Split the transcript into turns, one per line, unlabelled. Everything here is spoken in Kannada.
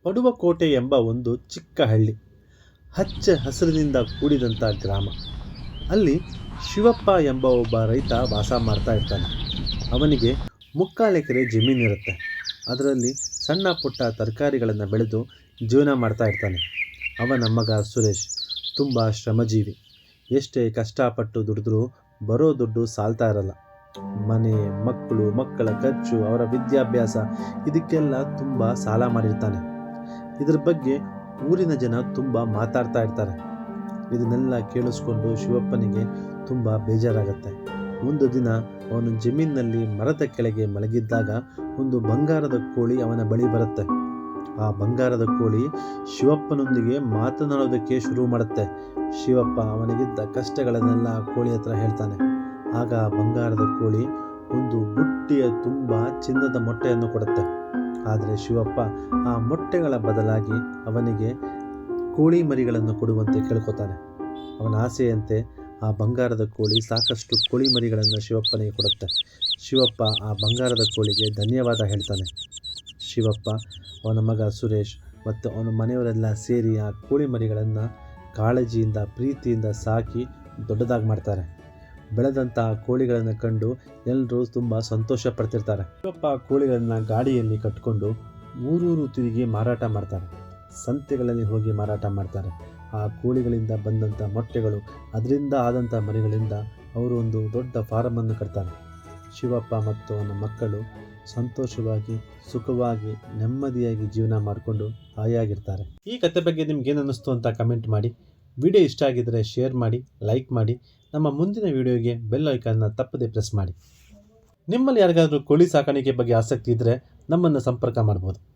ಪಡುವಕೋಟೆ ಎಂಬ ಒಂದು ಚಿಕ್ಕ ಹಳ್ಳಿ, ಹಚ್ಚ ಹಸಿರಿನಿಂದ ಕೂಡಿದಂಥ ಗ್ರಾಮ. ಅಲ್ಲಿ ಶಿವಪ್ಪ ಎಂಬ ಒಬ್ಬ ರೈತ ವಾಸ ಮಾಡ್ತಾ ಇರ್ತಾನೆ. ಅವನಿಗೆ ಮುಕ್ಕಾಲು ಎಕರೆ ಜಮೀನಿರುತ್ತೆ. ಅದರಲ್ಲಿ ಸಣ್ಣ ಪುಟ್ಟ ತರಕಾರಿಗಳನ್ನು ಬೆಳೆದು ಜೀವನ ಮಾಡ್ತಾ ಇರ್ತಾನೆ. ಅವನ ಮಗ ಸುರೇಶ್ ತುಂಬ ಶ್ರಮಜೀವಿ. ಎಷ್ಟೇ ಕಷ್ಟಪಟ್ಟು ದುಡಿದ್ರೂ ಬರೋ ದುಡ್ಡು ಸಾಲ್ತಾ ಇರಲ್ಲ. ಮನೆ, ಮಕ್ಕಳು, ಮಕ್ಕಳ ಖರ್ಚು, ಅವರ ವಿದ್ಯಾಭ್ಯಾಸ, ಇದಕ್ಕೆಲ್ಲ ತುಂಬ ಸಾಲ ಮಾಡಿರ್ತಾನೆ. ಇದ್ರ ಬಗ್ಗೆ ಊರಿನ ಜನ ತುಂಬ ಮಾತಾಡ್ತಾ ಇರ್ತಾರೆ. ಇದನ್ನೆಲ್ಲ ಕೇಳಿಸ್ಕೊಂಡು ಶಿವಪ್ಪನಿಗೆ ತುಂಬ ಬೇಜಾರಾಗತ್ತೆ. ಒಂದು ದಿನ ಅವನು ಜಮೀನಿನಲ್ಲಿ ಮರದ ಕೆಳಗೆ ಮಲಗಿದ್ದಾಗ ಒಂದು ಬಂಗಾರದ ಕೋಳಿ ಅವನ ಬಳಿ ಬರುತ್ತೆ. ಆ ಬಂಗಾರದ ಕೋಳಿ ಶಿವಪ್ಪನೊಂದಿಗೆ ಮಾತನಾಡೋದಕ್ಕೆ ಶುರು ಮಾಡುತ್ತೆ. ಶಿವಪ್ಪ ಅವನಿಗಿದ್ದ ಕಷ್ಟಗಳನ್ನೆಲ್ಲ ಕೋಳಿ ಹತ್ರ ಹೇಳ್ತಾನೆ. ಆಗ ಬಂಗಾರದ ಕೋಳಿ ಒಂದು ಬುಟ್ಟಿಯ ತುಂಬ ಚಿನ್ನದ ಮೊಟ್ಟೆಯನ್ನು ಕೊಡುತ್ತೆ. ಆದರೆ ಶಿವಪ್ಪ ಆ ಮೊಟ್ಟೆಗಳ ಬದಲಾಗಿ ಅವನಿಗೆ ಕೋಳಿ ಮರಿಗಳನ್ನು ಕೊಡುವಂತೆ ಕೇಳ್ಕೊತಾನೆ. ಅವನ ಆಸೆಯಂತೆ ಆ ಬಂಗಾರದ ಕೋಳಿ ಸಾಕಷ್ಟು ಕೋಳಿ ಮರಿಗಳನ್ನು ಶಿವಪ್ಪನಿಗೆ ಕೊಡುತ್ತೆ. ಶಿವಪ್ಪ ಆ ಬಂಗಾರದ ಕೋಳಿಗೆ ಧನ್ಯವಾದ ಹೇಳ್ತಾನೆ. ಶಿವಪ್ಪ, ಅವನ ಮಗ ಸುರೇಶ್ ಮತ್ತು ಅವನ ಮನೆಯವರೆಲ್ಲ ಸೇರಿ ಆ ಕೋಳಿ ಮರಿಗಳನ್ನು ಕಾಳಜಿಯಿಂದ ಪ್ರೀತಿಯಿಂದ ಸಾಕಿ ದೊಡ್ಡದಾಗಿ ಮಾಡ್ತಾರೆ. ಬೆಳೆದಂಥ ಕೋಳಿಗಳನ್ನು ಕಂಡು ಎಲ್ಲರೂ ತುಂಬ ಸಂತೋಷ ಪಡ್ತಿರ್ತಾರೆ. ಶಿವಪ್ಪ ಕೋಳಿಗಳನ್ನು ಗಾಡಿಯಲ್ಲಿ ಕಟ್ಕೊಂಡು ಊರೂರು ತಿರುಗಿ ಮಾರಾಟ ಮಾಡ್ತಾರೆ. ಸಂತೆಗಳಲ್ಲಿ ಹೋಗಿ ಮಾರಾಟ ಮಾಡ್ತಾರೆ. ಆ ಕೋಳಿಗಳಿಂದ ಬಂದಂಥ ಮೊಟ್ಟೆಗಳು, ಅದರಿಂದ ಆದಂಥ ಮರಿಗಳಿಂದ ಅವರು ಒಂದು ದೊಡ್ಡ ಫಾರಮನ್ನು ಕಟ್ತಾರೆ. ಶಿವಪ್ಪ ಮತ್ತು ಅವನ ಮಕ್ಕಳು ಸಂತೋಷವಾಗಿ, ಸುಖವಾಗಿ, ನೆಮ್ಮದಿಯಾಗಿ ಜೀವನ ಮಾಡಿಕೊಂಡು ಹಾಯಾಗಿರ್ತಾರೆ. ಈ ಕತೆ ಬಗ್ಗೆ ನಿಮ್ಗೇನು ಅನ್ನಿಸ್ತು ಅಂತ ಕಮೆಂಟ್ ಮಾಡಿ. ವಿಡಿಯೋ ಇಷ್ಟ ಆಗಿದ್ದರೆ ಶೇರ್ ಮಾಡಿ, ಲೈಕ್ ಮಾಡಿ. ನಮ್ಮ ಮುಂದಿನ ವಿಡಿಯೋಗೆ ಬೆಲ್ ಐಕಾನ್ನ ತಪ್ಪದೇ ಪ್ರೆಸ್ ಮಾಡಿ. ನಿಮ್ಮಲ್ಲಿ ಯಾರಿಗಾದರೂ ಕೋಳಿ ಸಾಕಾಣಿಕೆ ಬಗ್ಗೆ ಆಸಕ್ತಿ ಇದ್ದರೆ ನಮ್ಮನ್ನು ಸಂಪರ್ಕ ಮಾಡ್ಬೋದು.